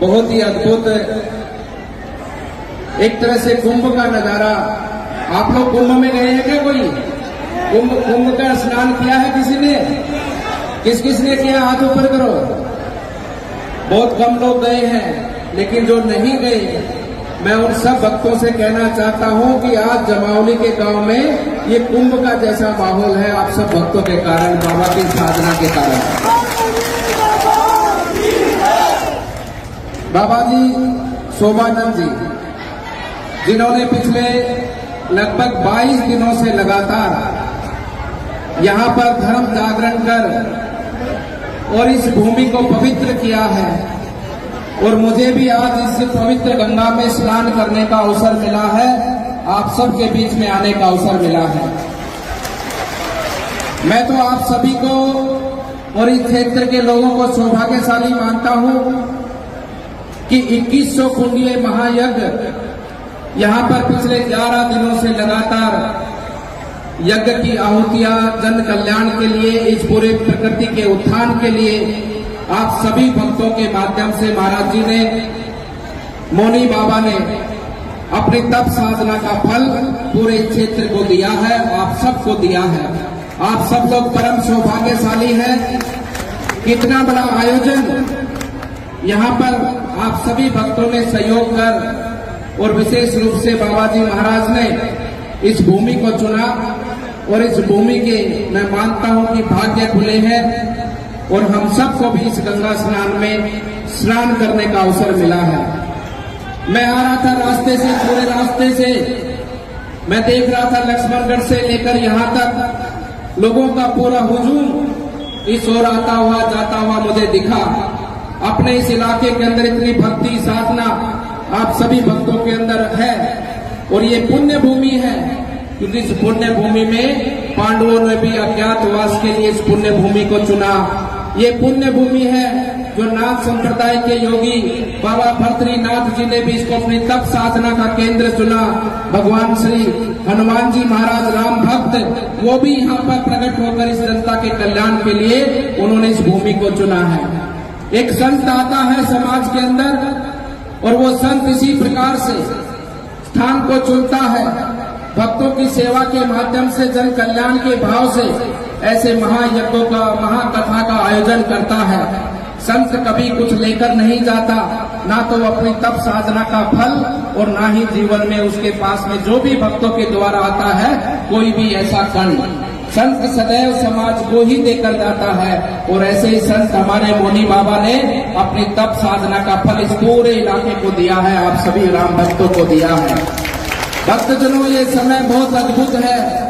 बहुत ही अद्भुत एक तरह से कुंभ का नजारा। आप लोग कुंभ में गए हैं क्या? कोई कुंभ का स्नान किया है किसी ने? किस किस ने किया? हाथ ऊपर करो। बहुत कम लोग गए हैं, लेकिन जो नहीं गए, मैं उन सब भक्तों से कहना चाहता हूं कि आज जमावली के गांव में ये कुंभ का जैसा माहौल है, आप सब भक्तों के कारण, बाबा की साधना के कारण। बाबा जी शोभानंद जी, जिन्होंने पिछले लगभग 22 दिनों से लगातार यहां पर धर्म जागरण कर और इस भूमि को पवित्र किया है, और मुझे भी आज इस पवित्र गंगा में स्नान करने का अवसर मिला है, आप सबके बीच में आने का अवसर मिला है। मैं तो आप सभी को और इस क्षेत्र के लोगों को सौभाग्यशाली मानता हूं कि 2100 कुंडीय महायज्ञ यहां पर पिछले 11 दिनों से लगातार यज्ञ की आहुतियां जन कल्याण के लिए, इस पूरे प्रकृति के उत्थान के लिए आप सभी भक्तों के माध्यम से महाराज जी ने, मौनी बाबा ने अपनी तप साधना का फल पूरे क्षेत्र को दिया है, आप सबको दिया है। आप सब लोग परम सौभाग्यशाली हैं। कितना बड़ा आयोजन यहां पर आप सभी भक्तों ने सहयोग कर, और विशेष रूप से बाबा जी महाराज ने इस भूमि को चुना, और इस भूमि के मैं मानता हूं कि भाग्य खुले हैं, और हम सबको भी इस गंगा स्नान में स्नान करने का अवसर मिला है। मैं आ रहा था रास्ते से, पूरे रास्ते से मैं देख रहा था लक्ष्मणगढ़ से लेकर यहां तक लोगों का पूरा हुजूम इस ओर आता हुआ जाता हुआ मुझे दिखा। अपने इस इलाके के अंदर इतनी भक्ति साधना आप सभी भक्तों के अंदर है, और ये पुण्य भूमि है, क्योंकि इस पुण्य भूमि में पांडवों ने भी अज्ञातवास के लिए इस पुण्य भूमि को चुना। ये पुण्य भूमि है जो नाथ संप्रदाय के योगी बाबा भर्तृनाथ जी ने भी इसको अपनी तप साधना का केंद्र चुना। भगवान श्री हनुमान जी महाराज राम भक्त, वो भी यहाँ पर प्रकट होकर इस जनता के कल्याण के लिए उन्होंने इस भूमि को चुना है। एक संत आता है समाज के अंदर, और वो संत इसी प्रकार से स्थान को चुनता है, भक्तों की सेवा के माध्यम से, जन कल्याण के भाव से ऐसे महायज्ञों का, महाकथा का आयोजन करता है। संत कभी कुछ लेकर नहीं जाता, ना तो अपनी तप साधना का फल, और ना ही जीवन में उसके पास में जो भी भक्तों के द्वारा आता है कोई भी ऐसा कण। संत सदैव समाज को ही देकर जाता है, और ऐसे ही संत हमारे मौनी बाबा ने अपनी तप साधना का फल इस पूरे इलाके को दिया है, आप सभी राम भक्तों को दिया है। भक्तजनों, ये समय बहुत अद्भुत है,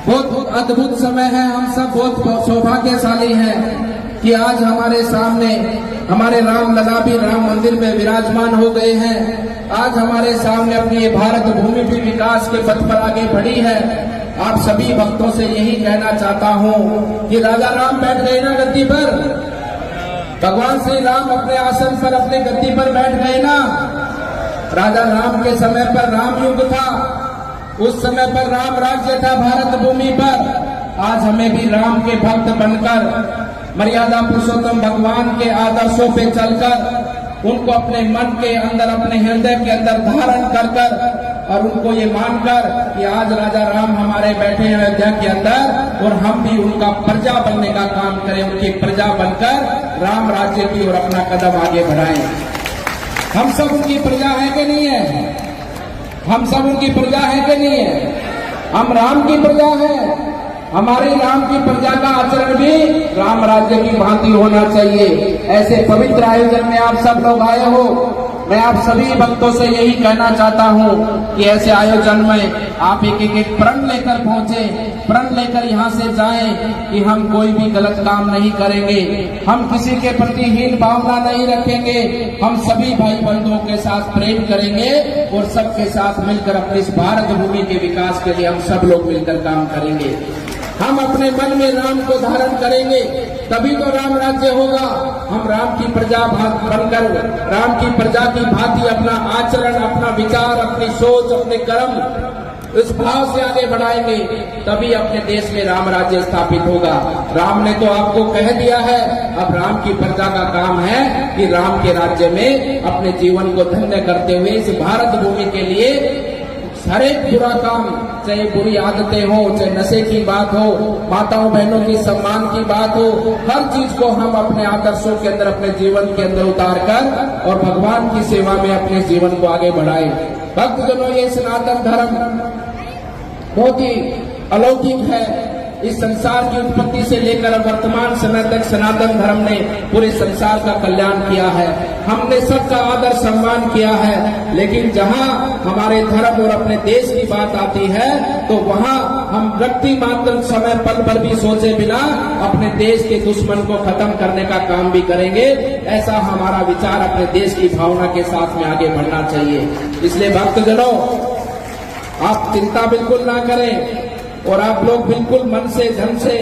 बहुत अद्भुत समय है। हम सब बहुत सौभाग्यशाली हैं कि आज हमारे सामने हमारे राम लला भी राम मंदिर में विराजमान हो गए हैं। आज हमारे सामने अपनी ये भारत भूमि भी विकास के पथ पर आगे बढ़ी है। आप सभी भक्तों से यही कहना चाहता हूं कि राजा राम बैठ गए ना गद्दी पर, भगवान श्री राम अपने आसन पर, अपने गद्दी पर बैठ गए ना। राजा राम के समय पर राम युग था, उस समय पर राम राज्य था भारत भूमि पर। आज हमें भी राम के भक्त बनकर, मर्यादा पुरुषोत्तम भगवान के आदर्शों पे चलकर, उनको अपने मन के अंदर, अपने हृदय के अंदर धारण कर कर, और उनको ये मानकर कि आज राजा राम हमारे बैठे हैं अयोध्या के अंदर, और हम भी उनका प्रजा बनने का काम करें, उनकी प्रजा बनकर राम राज्य की ओर अपना कदम आगे बढ़ाएं। हम सब उनकी प्रजा है कि नहीं है? हम सब उनकी प्रजा है कि नहीं है? हम राम की प्रजा है। हमारी राम की प्रजा का आचरण भी राम राज्य की भांति होना चाहिए। ऐसे पवित्र आयोजन में आप सब लोग आए हो, मैं आप सभी भक्तों से यही कहना चाहता हूं कि ऐसे आयोजन में आप एक प्रण लेकर पहुंचे, प्रण लेकर यहां से जाएं कि हम कोई भी गलत काम नहीं करेंगे, हम किसी के प्रति हीन भावना नहीं रखेंगे, हम सभी भाई बंधुओं के साथ प्रेम करेंगे, और सबके साथ मिलकर अपने इस भारत भूमि के विकास के लिए हम सब लोग मिलकर काम करेंगे। हम अपने मन में राम को धारण करेंगे, तभी तो राम राज्य होगा। हम राम की प्रजा बनकर, राम की प्रजा की भांति अपना आचरण, अपना विचार, अपनी सोच, अपने कर्म इस भाव से आगे बढ़ाएंगे, तभी अपने देश में राम राज्य स्थापित होगा। राम ने तो आपको कह दिया है, अब राम की प्रजा का काम है कि राम के राज्य में अपने जीवन को धन्य करते हुए इस भारत भूमि के लिए हर एक बुरा काम, चाहे बुरी आदतें हो, चाहे नशे की बात हो, माताओं बहनों की सम्मान की बात हो, हर चीज को हम अपने आदर्शों के अंदर, अपने जीवन के अंदर उतार कर और भगवान की सेवा में अपने जीवन को आगे बढ़ाए। भक्तजनों, ये सनातन धर्म बहुत ही अलौकिक है। इस संसार की उत्पत्ति से लेकर वर्तमान समय तक सनातन धर्म ने पूरे संसार का कल्याण किया है। हमने सबका आदर सम्मान किया है, लेकिन जहां हमारे धर्म और अपने देश की बात आती है तो वहां हम व्यक्ति मात्र समय पल भर भी सोचे बिना अपने देश के दुश्मन को खत्म करने का काम भी करेंगे। ऐसा हमारा विचार अपने देश की भावना के साथ में आगे बढ़ना चाहिए। इसलिए भक्तजनों, आप चिंता बिल्कुल ना करें और आप लोग बिल्कुल मन से, धन से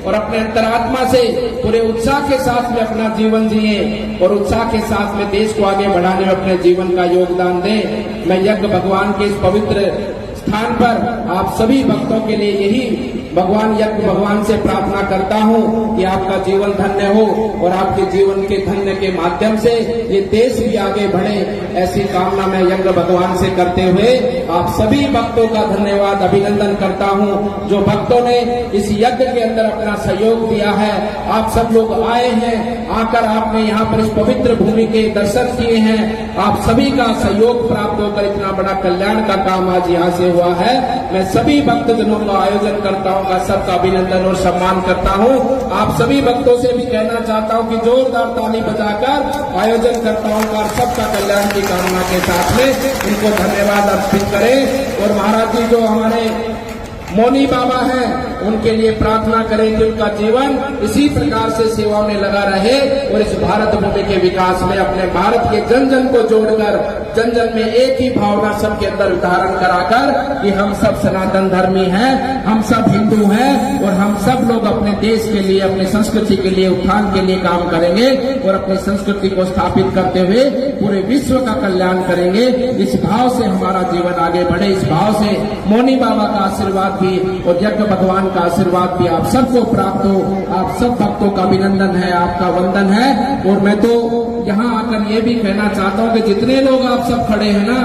और अपने अंतरात्मा से पूरे उत्साह के साथ में अपना जीवन जिए और उत्साह के साथ में देश को आगे बढ़ाने में अपने जीवन का योगदान दें। मैं यज्ञ भगवान के इस पवित्र स्थान पर आप सभी भक्तों के लिए यही यज्ञ भगवान से प्रार्थना करता हूं कि आपका जीवन धन्य हो और आपके जीवन के धन्य के माध्यम से ये देश भी आगे बढ़े, ऐसी कामना मैं यज्ञ भगवान से करते हुए आप सभी भक्तों का धन्यवाद, अभिनंदन करता हूं। जो भक्तों ने इस यज्ञ के अंदर अपना सहयोग दिया है, आप सब लोग आए हैं, आकर आपने यहाँ पर इस पवित्र भूमि के दर्शन किए हैं, आप सभी का सहयोग प्राप्त होकर इतना बड़ा कल्याण का काम आज यहाँ से हुआ है। मैं सभी भक्तजनों का आयोजन करता हूँ, सबका अभिनंदन और सम्मान करता हूँ। आप सभी भक्तों से भी कहना चाहता हूँ कि जोरदार ताली बजाकर आयोजन करता हूँ और सबका कल्याण की कामना के साथ में उनको धन्यवाद अर्पित करें। और महाराज जी जो हमारे मौनी बाबा हैं, उनके लिए प्रार्थना करें कि उनका जीवन इसी प्रकार से सेवा में लगा रहे और इस भारत भूमि के विकास में अपने भारत के जन जन को जोड़कर, जन जन में एक ही भावना सबके अंदर धारण कराकर कि हम सब सनातन धर्मी हैं, हम सब हिंदू हैं और हम सब लोग अपने देश के लिए, अपनी संस्कृति के लिए, उत्थान के लिए काम करेंगे और अपनी संस्कृति को स्थापित करते हुए पूरे विश्व का कल्याण करेंगे। इस भाव से हमारा जीवन आगे बढ़े, इस भाव से मौनी बाबा का आशीर्वाद भी और यज्ञ भगवान का आशीर्वाद भी आप सबको प्राप्त हो। आप सब भक्तों का अभिनंदन है, आपका वंदन है। और मैं तो यहाँ आकर ये भी कहना चाहता हूँ कि जितने लोग आप सब खड़े हैं ना,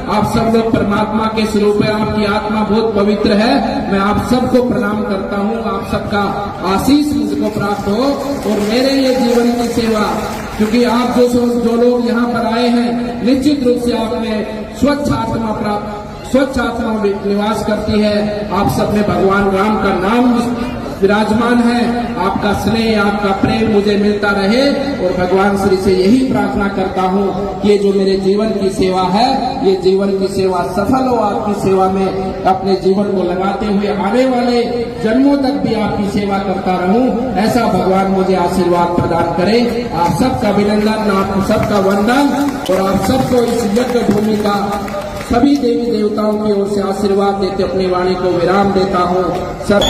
आप सब लोग परमात्मा के स्वरूप है, आपकी आत्मा बहुत पवित्र है। मैं आप सबको प्रणाम करता हूँ, आप सबका आशीष मुझको प्राप्त हो और मेरे ये जीवन की सेवा, क्योंकि आप जो लोग यहाँ पर आए हैं, निश्चित रूप से आपने स्वच्छ आत्मा निवास करती है। आप सब में भगवान राम का नाम विराजमान है। आपका स्नेह, आपका प्रेम मुझे मिलता रहे और भगवान श्री से यही प्रार्थना करता हूँ कि ये जो मेरे जीवन की सेवा है, ये जीवन की सेवा सफल हो। आपकी सेवा में अपने जीवन को लगाते हुए आने वाले जन्मों तक भी आपकी सेवा करता रहूं, ऐसा भगवान मुझे आशीर्वाद प्रदान करे। आप सबका अभिनंदन, आप सबका वंदन और आप सबको इस यज्ञ भूमि का सभी देवी देवताओं की ओर से आशीर्वाद देते अपनी वाणी को विराम देता हूँ। सब